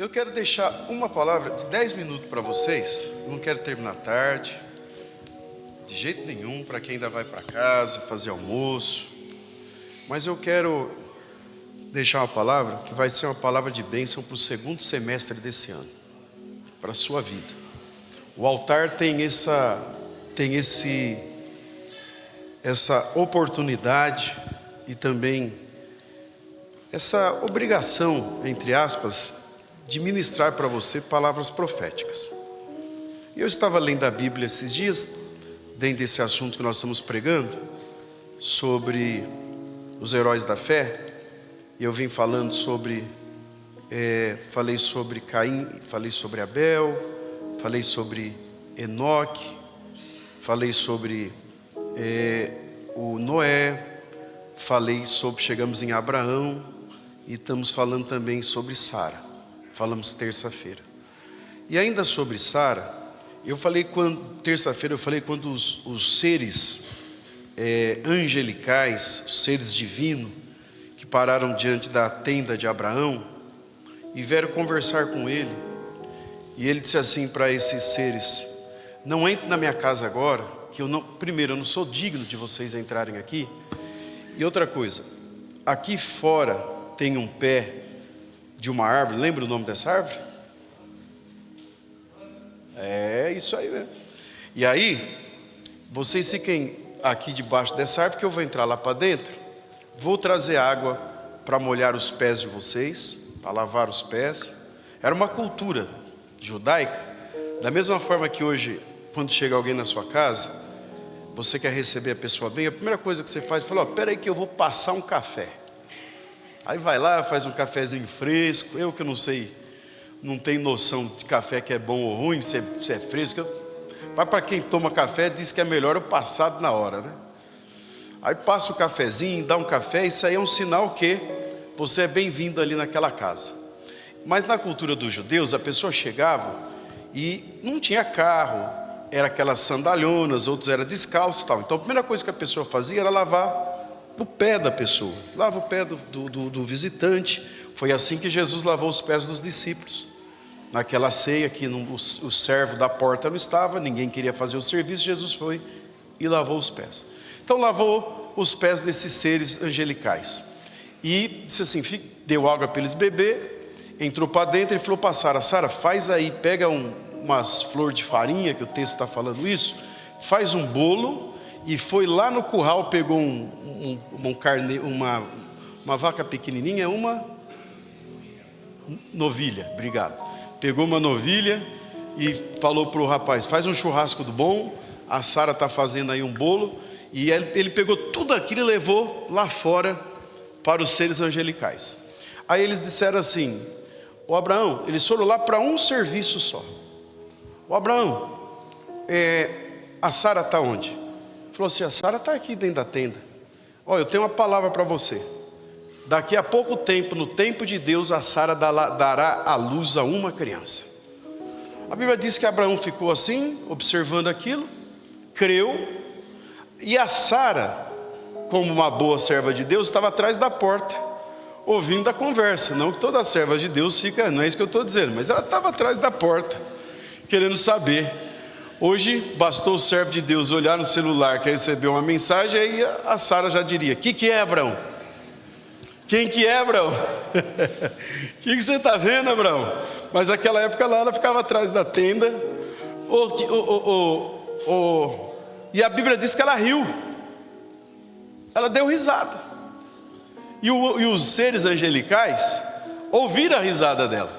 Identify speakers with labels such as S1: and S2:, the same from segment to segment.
S1: Eu quero deixar uma palavra de 10 minutos para vocês. Eu não quero terminar tarde, de jeito nenhum, para quem ainda vai para casa, fazer almoço. Mas eu quero deixar uma palavra que vai ser uma palavra de bênção para o segundo semestre desse ano, para a sua vida. O altar tem essa oportunidade e também essa obrigação, entre aspas, de ministrar para você palavras proféticas. Eu estava lendo a Bíblia esses dias, dentro desse assunto que nós estamos pregando, sobre os heróis da fé. E eu vim falando falei sobre Caim, falei sobre Abel, falei sobre Enoque, falei sobre o Noé, chegamos em Abraão e estamos falando também sobre Sara. Falamos terça-feira. E ainda sobre Sara, terça-feira eu falei quando os seres angelicais, os seres divinos, que pararam diante da tenda de Abraão e vieram conversar com ele. E ele disse assim para esses seres: não entre na minha casa agora, que eu não sou digno de vocês entrarem aqui. E outra coisa, aqui fora tem um pé de uma árvore, lembra o nome dessa árvore? É isso aí mesmo. E aí, vocês fiquem aqui debaixo dessa árvore, que eu vou entrar lá para dentro, vou trazer água para molhar os pés de vocês, para lavar os pés. Era uma cultura judaica, da mesma forma que hoje, quando chega alguém na sua casa, você quer receber a pessoa bem, a primeira coisa que você faz é falar: espera aí que eu vou passar um café. Aí vai lá, faz um cafezinho fresco. Eu que não sei, não tenho noção de café que é bom ou ruim, se é fresco. Mas para quem toma café, diz que é melhor o passado na hora, né? Aí passa o cafezinho, dá um café, isso aí é um sinal que você é bem-vindo ali naquela casa. Mas na cultura dos judeus, a pessoa chegava e não tinha carro, era aquelas sandalhonas, outros eram descalços e tal. Então a primeira coisa que a pessoa fazia era lavar o pé da pessoa, lava o pé do visitante. Foi assim que Jesus lavou os pés dos discípulos. Naquela ceia que o servo da porta não estava, ninguém queria fazer o serviço, Jesus foi e lavou os pés. Então lavou os pés desses seres angelicais. E disse assim, deu água para eles beber, entrou para dentro e falou para Sara: faz aí, pega umas flores de farinha, que o texto está falando isso, faz um bolo. E foi lá no curral, pegou uma vaca pequenininha, uma novilha, obrigado. Pegou uma novilha e falou para o rapaz: faz um churrasco do bom. A Sara está fazendo aí um bolo. E ele pegou tudo aquilo e levou lá fora para os seres angelicais. Aí eles disseram assim: ô Abraão, eles foram lá para um serviço só. Ô Abraão, a Sara está onde? Falou assim: a Sara está aqui dentro da tenda. Olha, eu tenho uma palavra para você. Daqui a pouco tempo, no tempo de Deus, a Sara dará à luz a uma criança. A Bíblia diz que Abraão ficou assim, observando aquilo, creu. E a Sara, como uma boa serva de Deus, estava atrás da porta, ouvindo a conversa. Não que toda serva de Deus fica, não é isso que eu estou dizendo, mas ela estava atrás da porta, querendo saber. Hoje, bastou o servo de Deus olhar no celular, que recebeu uma mensagem, aí a Sara já diria: que é, Abraão? Quem que é, Abraão? O que você está vendo, Abraão? Mas naquela época lá, ela ficava atrás da tenda. E a Bíblia diz que ela riu. Ela deu risada. E os seres angelicais ouviram a risada dela.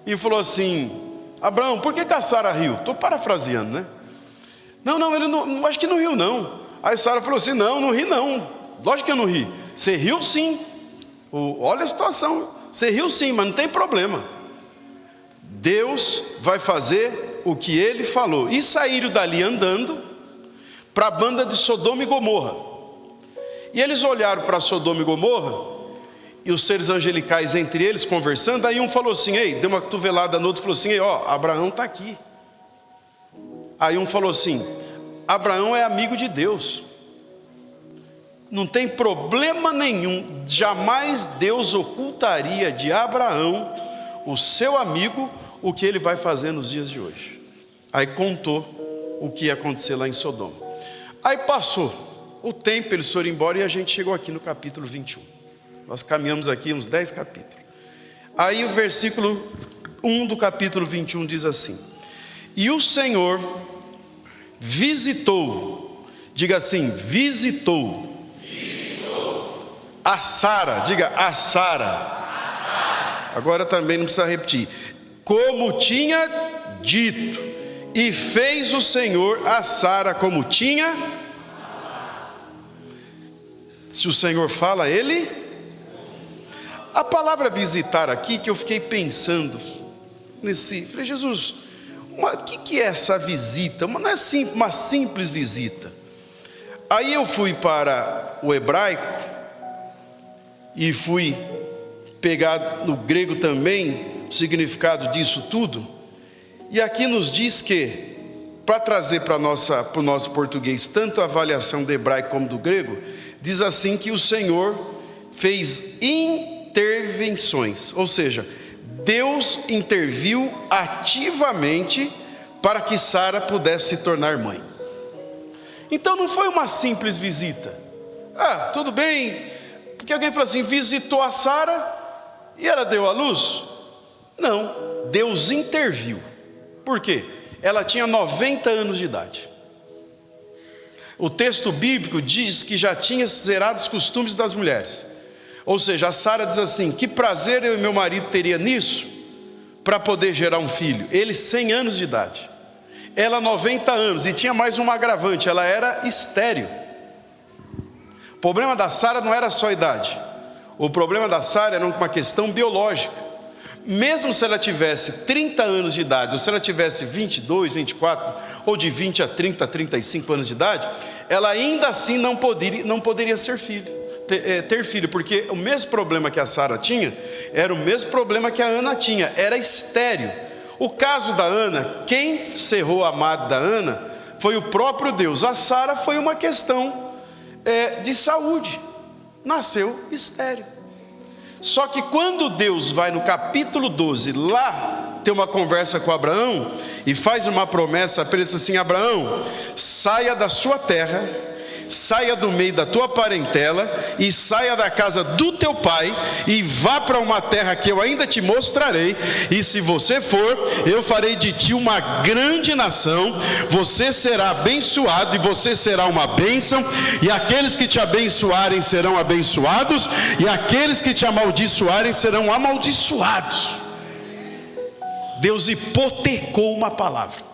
S1: E falou assim: Abraão, por que a Sara riu? Estou parafraseando, né? Não, ele não, acho que não riu não. Aí Sara falou assim: não ri não. Lógico que eu não ri. Você riu sim. Olha a situação. Você riu sim, mas não tem problema. Deus vai fazer o que ele falou. E saíram dali andando para a banda de Sodoma e Gomorra. E eles olharam para Sodoma e Gomorra, e os seres angelicais entre eles conversando. Aí um falou assim: ei, deu uma cotovelada no outro, falou assim: ei, ó, Abraão está aqui. Aí um falou assim: Abraão é amigo de Deus, não tem problema nenhum, jamais Deus ocultaria de Abraão o seu amigo, o que ele vai fazer nos dias de hoje. Aí contou o que ia acontecer lá em Sodoma. Aí passou o tempo, eles foram embora e a gente chegou aqui no capítulo 21. Nós caminhamos aqui uns 10 capítulos. Aí o versículo 1 do capítulo 21 diz assim: e o Senhor visitou, diga assim, visitou a Sara, diga a Sara. Agora também não precisa repetir. Como tinha dito, e fez o Senhor a Sara como tinha. Se o Senhor fala, ele. A palavra visitar aqui, que eu fiquei pensando falei, Jesus, o que é essa visita? Não é uma simples visita. Aí eu fui para o hebraico e fui pegar no grego também o significado disso tudo. E aqui nos diz que, para trazer para o nosso português, tanto a avaliação do hebraico como do grego, diz assim que o Senhor fez intervenções, ou seja, Deus interviu ativamente para que Sara pudesse se tornar mãe. Então não foi uma simples visita. Tudo bem, porque alguém falou assim, visitou a Sara e ela deu à luz? Não, Deus interviu. Por quê? Ela tinha 90 anos de idade. O texto bíblico diz que já tinha zerado os costumes das mulheres. Ou seja, a Sara diz assim, que prazer eu e meu marido teria nisso, para poder gerar um filho. Ele 100 anos de idade, ela 90 anos, e tinha mais um agravante, ela era estéril. O problema da Sara não era só a idade, o problema da Sara era uma questão biológica. Mesmo se ela tivesse 30 anos de idade, ou se ela tivesse 22, 24, ou de 20 a 30, 35 anos de idade, ela ainda assim não poderia ter filho, porque o mesmo problema que a Sara tinha, era o mesmo problema que a Ana tinha, era estéril. O caso da Ana, quem cerrou a madre da Ana, foi o próprio Deus. A Sara foi uma questão de saúde, nasceu estéril. Só que quando Deus vai no capítulo 12, lá ter uma conversa com Abraão, e faz uma promessa para ele, assim, Abraão, saia da sua terra, saia do meio da tua parentela, e saia da casa do teu pai, e vá para uma terra que eu ainda te mostrarei, e se você for, eu farei de ti uma grande nação, você será abençoado, e você será uma bênção, e aqueles que te abençoarem serão abençoados, e aqueles que te amaldiçoarem serão amaldiçoados. Deus hipotecou uma palavra.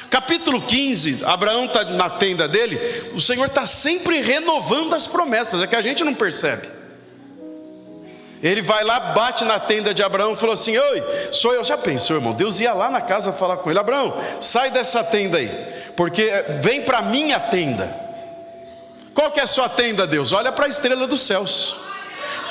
S1: Capítulo 15, Abraão está na tenda dele, o Senhor está sempre renovando as promessas, é que a gente não percebe. Ele vai lá, bate na tenda de Abraão e falou assim, oi, sou eu. Já pensou, irmão? Deus ia lá na casa falar com ele, Abraão, sai dessa tenda aí, porque vem para a minha tenda. Qual que é a sua tenda, Deus? Olha para a estrela dos céus.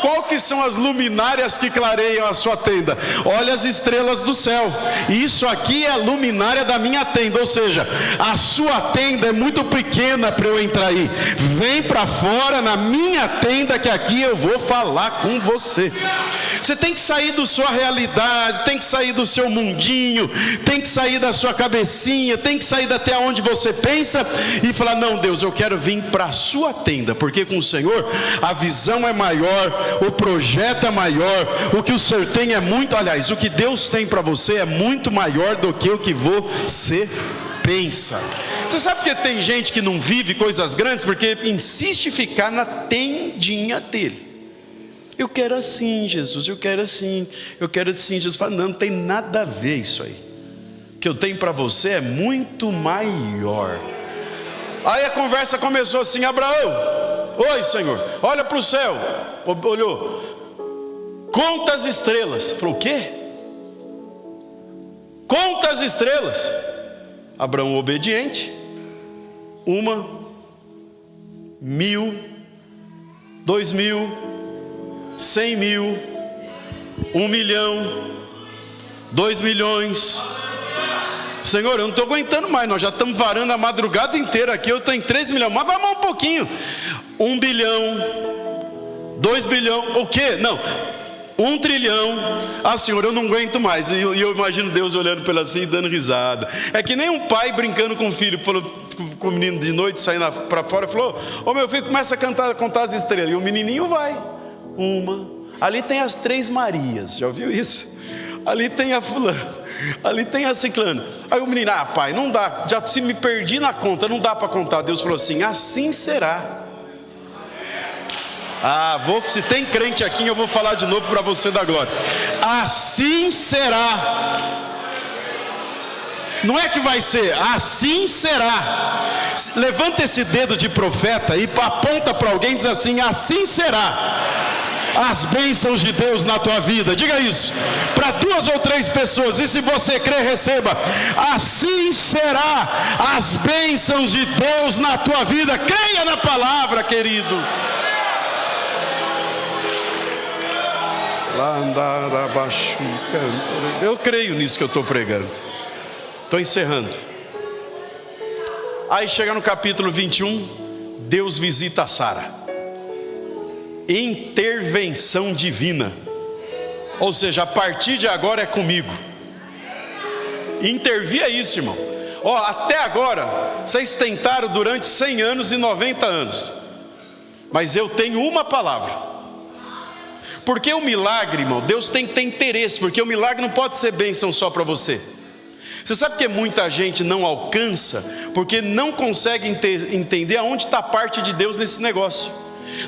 S1: Qual que são as luminárias que clareiam a sua tenda? Olha as estrelas do céu. Isso aqui é a luminária da minha tenda. Ou seja, a sua tenda é muito pequena para eu entrar aí. Vem para fora na minha tenda, que aqui eu vou falar com você. Você tem que sair da sua realidade, tem que sair do seu mundinho, tem que sair da sua cabecinha, tem que sair até onde você pensa e falar, não, Deus, eu quero vir para a sua tenda, porque com o Senhor a visão é maior, o projeto é maior, o que o Senhor tem é muito, aliás, o que Deus tem para você é muito maior do que o que você pensa. Você sabe que tem gente que não vive coisas grandes porque insiste em ficar na tendinha dele. Eu quero assim, Jesus, eu quero assim, Jesus fala, não tem nada a ver isso aí. O que eu tenho para você é muito maior. Aí a conversa começou assim, Abraão, oi Senhor, olha para o céu. Olhou, conta as estrelas. Falou, o quê? Conta as estrelas. Abraão obediente. 1, 1000, 2000, 100 mil, 1 milhão, 2 milhões. Senhor, eu não estou aguentando mais, nós já estamos varando a madrugada inteira aqui, eu estou em 3 milhões, mas vai mais um pouquinho. 1 bilhão, 2 bilhões, o quê? Não, 1 trilhão. Ah, Senhor, eu não aguento mais. E eu imagino Deus olhando para ele assim e dando risada. É que nem um pai brincando com o filho, com o menino de noite, saindo para fora, falou: ô meu filho, começa a contar as estrelas. E o menininho vai. 1. Ali tem as 3 Marias. Já ouviu isso? Ali tem a fulana, ali tem a ciclana. Aí o menino: ah pai, não dá, já se me perdi na conta, não dá para contar. Deus falou assim: assim será. Se tem crente aqui, eu vou falar de novo para você da glória. Assim será. Não é que vai ser, assim será. Levanta esse dedo de profeta e aponta para alguém e diz assim: assim será. As bênçãos de Deus na tua vida. Diga isso para 2 ou 3 pessoas. E se você crer, receba. Assim será as bênçãos de Deus na tua vida. Creia na palavra, querido. Eu creio nisso que eu estou pregando. Estou encerrando. Aí chega no capítulo 21. Deus visita Sara. Intervenção divina. Ou seja, a partir de agora é comigo. Intervia isso, irmão. Até agora vocês tentaram durante 100 anos e 90 anos, mas eu tenho uma palavra. Porque o milagre, irmão, Deus tem que ter interesse. Porque o milagre não pode ser bênção só para você. Você sabe que muita gente não alcança porque não consegue entender aonde está a parte de Deus nesse negócio.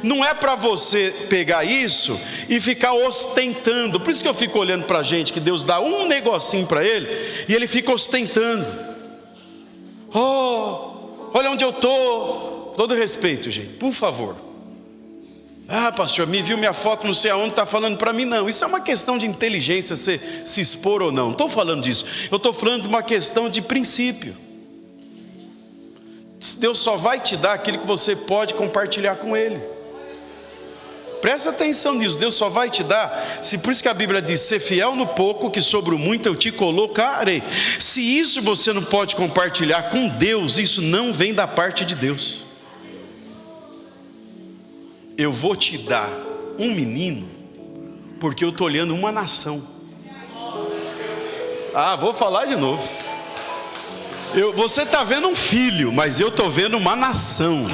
S1: Não é para você pegar isso e ficar ostentando. Por isso que eu fico olhando para a gente, que Deus dá um negocinho para ele e ele fica ostentando. Olha onde eu estou. Todo respeito, gente, por favor. Ah, pastor, me viu minha foto não sei aonde, está falando para mim. Não, isso é uma questão de inteligência, você se expor ou não. Não estou falando disso. Eu estou falando de uma questão de princípio. Deus só vai te dar aquilo que você pode compartilhar com Ele. Presta atenção nisso. Deus só vai te dar, por isso que a Bíblia diz: ser fiel no pouco, que sobre o muito eu te colocarei. Se isso você não pode compartilhar com Deus, isso não vem da parte de Deus. Eu vou te dar um menino, porque eu estou olhando uma nação. Vou falar de novo. Você está vendo um filho, mas eu estou vendo uma nação.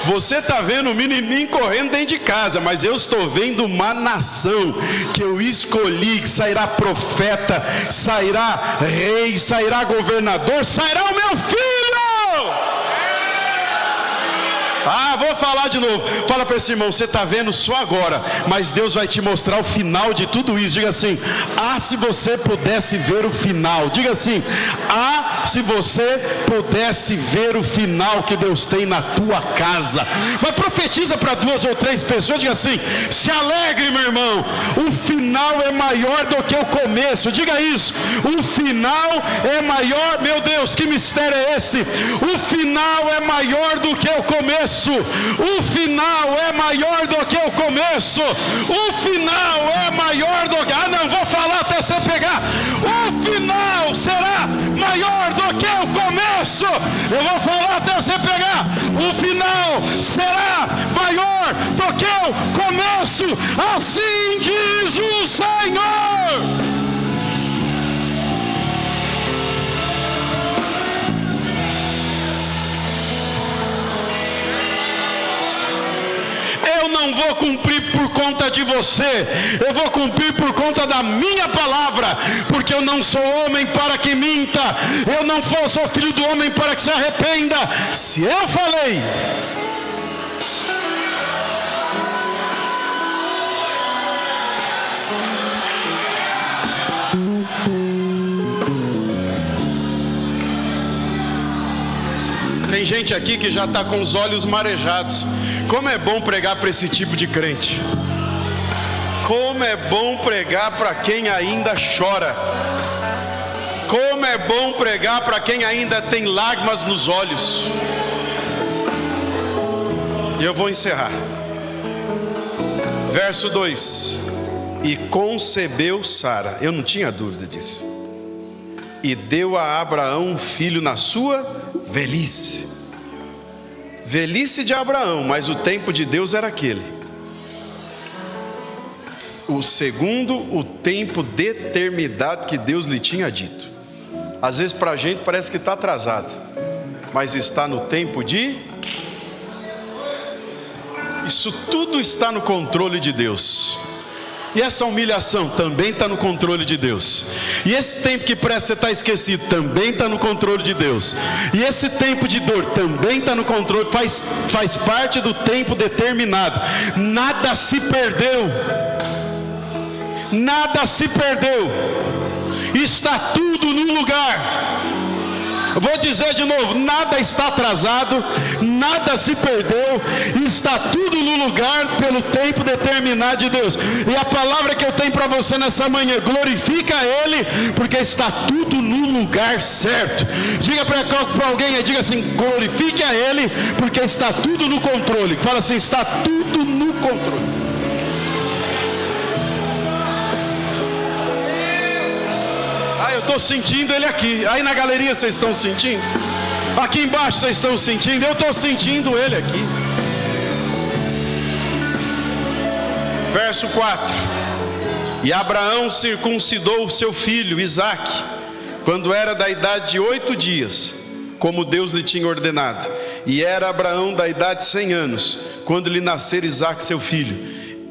S1: Você está vendo um menininho correndo dentro de casa, mas eu estou vendo uma nação que eu escolhi, que sairá profeta, sairá rei, sairá governador, sairá o meu filho. Vou falar de novo. Fala para esse irmão: você está vendo só agora, mas Deus vai te mostrar o final de tudo isso. Diga assim: se você pudesse ver o final. Diga assim: se você pudesse ver o final que Deus tem na tua casa. Mas profetiza para 2 ou 3 pessoas. Diga assim: se alegre, meu irmão, o final é maior do que o começo. Diga isso: o final é maior. Meu Deus, que mistério é esse? O final é maior do que o começo. O final é maior do que o começo. O final é maior do que... não, vou falar até você pegar. O final será maior do que o começo. Eu vou falar até você pegar. O final será maior do que o começo. Assim diz o Senhor. Eu não vou cumprir por conta de você, eu vou cumprir por conta da minha palavra, porque eu não sou homem para que minta, eu não sou filho do homem para que se arrependa. Se eu falei, tem gente aqui que já está com os olhos marejados. Como é bom pregar para esse tipo de crente. Como é bom pregar para quem ainda chora. Como é bom pregar para quem ainda tem lágrimas nos olhos. E eu vou encerrar. Verso 2: e concebeu Sara. Eu não tinha dúvida disso. E deu a Abraão um filho na sua velhice. Velhice de Abraão, mas o tempo de Deus era aquele. segundo o tempo determinado que Deus lhe tinha dito. Às vezes para a gente parece que está atrasado, mas está no tempo de... Isso tudo está no controle de Deus. E essa humilhação também está no controle de Deus. E esse tempo que parece estar esquecido também está no controle de Deus. E esse tempo de dor também está no controle, faz parte do tempo determinado. Nada se perdeu. Nada se perdeu. Está tudo no lugar. Eu vou dizer de novo, nada está atrasado, nada se perdeu, está tudo no lugar pelo tempo determinado de Deus. E a palavra que eu tenho para você nessa manhã, glorifica Ele, porque está tudo no lugar certo. Diga para alguém aí, diga assim, glorifique a Ele, porque está tudo no controle. Fala assim, está tudo no controle. Eu estou sentindo Ele aqui. Aí na galeria vocês estão sentindo? Aqui embaixo vocês estão sentindo? Eu estou sentindo Ele aqui. Verso 4. E Abraão circuncidou o seu filho Isaque, quando era da idade de 8 dias, como Deus lhe tinha ordenado. E era Abraão da idade de 100 anos, quando lhe nascer Isaque seu filho.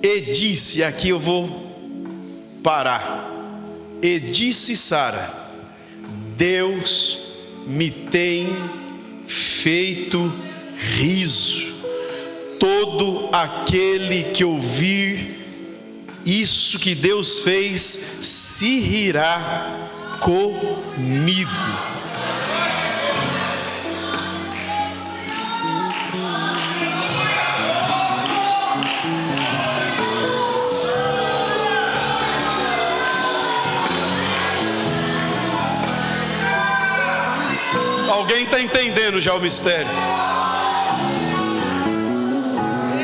S1: E disse, aqui eu vou parar. E disse Sara, Deus me tem feito riso. Todo aquele que ouvir isso que Deus fez, se rirá comigo. Alguém está entendendo já o mistério?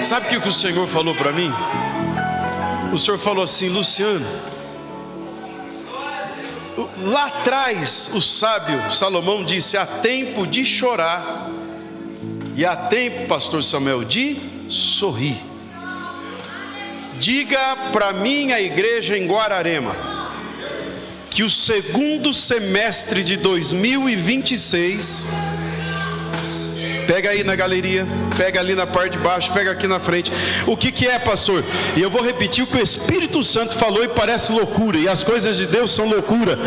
S1: Sabe o que o Senhor falou para mim? O Senhor falou assim, Luciano, lá atrás o sábio Salomão disse, há tempo de chorar e há tempo, pastor Samuel, de sorrir. Diga para mim, a igreja em Guararema, que o segundo semestre de 2026, pega aí na galeria, pega ali na parte de baixo, pega aqui na frente. O que é, pastor? E eu vou repetir o que o Espírito Santo falou e parece loucura, e as coisas de Deus são loucura.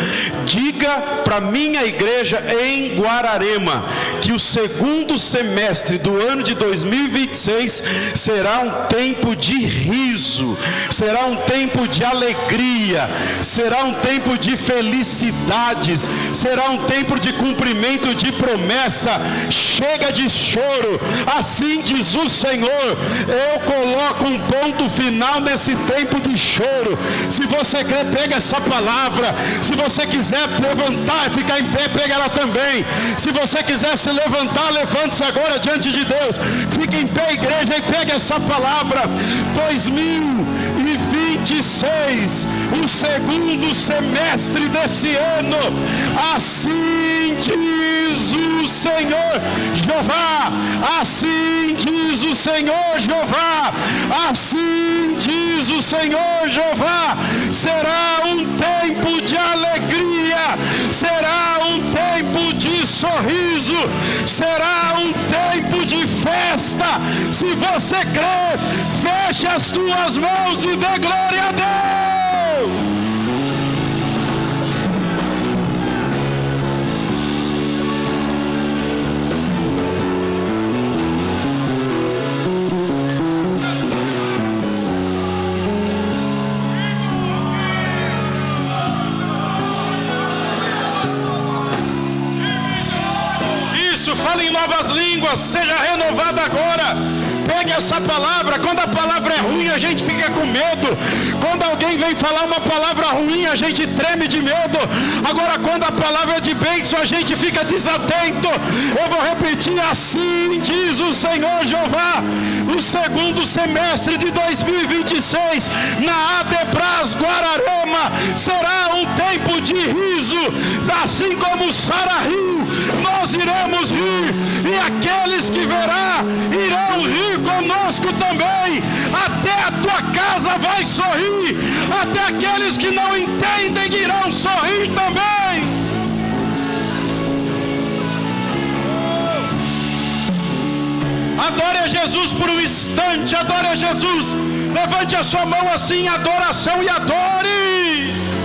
S1: Diga para minha igreja em Guararema que o segundo semestre do ano de 2026 será um tempo de riso, será um tempo de alegria, será um tempo de felicidades, será um tempo de cumprimento de promessa. Chega de choro, assim diz o Senhor. Eu coloco um ponto final nesse tempo de choro. Se você quer, pega essa palavra. Se você quiser levantar e ficar em pé, pega ela também. Se você quiser se levantar, levante-se agora diante de Deus. Fique em pé, igreja, e pegue essa palavra. 2026, o segundo semestre desse ano, assim diz o Senhor Jeová, assim diz o Senhor Jeová, assim diz o Senhor Jeová. Será um tempo de alegria, será um tempo de sorriso, será um tempo de festa. Se você crê, feche as tuas mãos e dê glória a Deus. Fala em novas línguas, seja renovado agora. Pegue essa palavra. Quando a palavra é ruim, a gente fica com medo. Quando alguém vem falar uma palavra ruim, a gente treme de medo. Agora, quando a palavra é de bênção, a gente fica desatento. Eu vou repetir, assim diz o Senhor Jeová. O segundo semestre de 2026, na Adebras Guararema, será um tempo
S2: de riso, assim como Sara riu, nós iremos rir, e aqueles que verá irão rir conosco também. Até a tua casa vai sorrir, até aqueles que não entendem irão sorrir também. Adore a Jesus por um instante, adore a Jesus. Levante a sua mão assim em adoração e adore.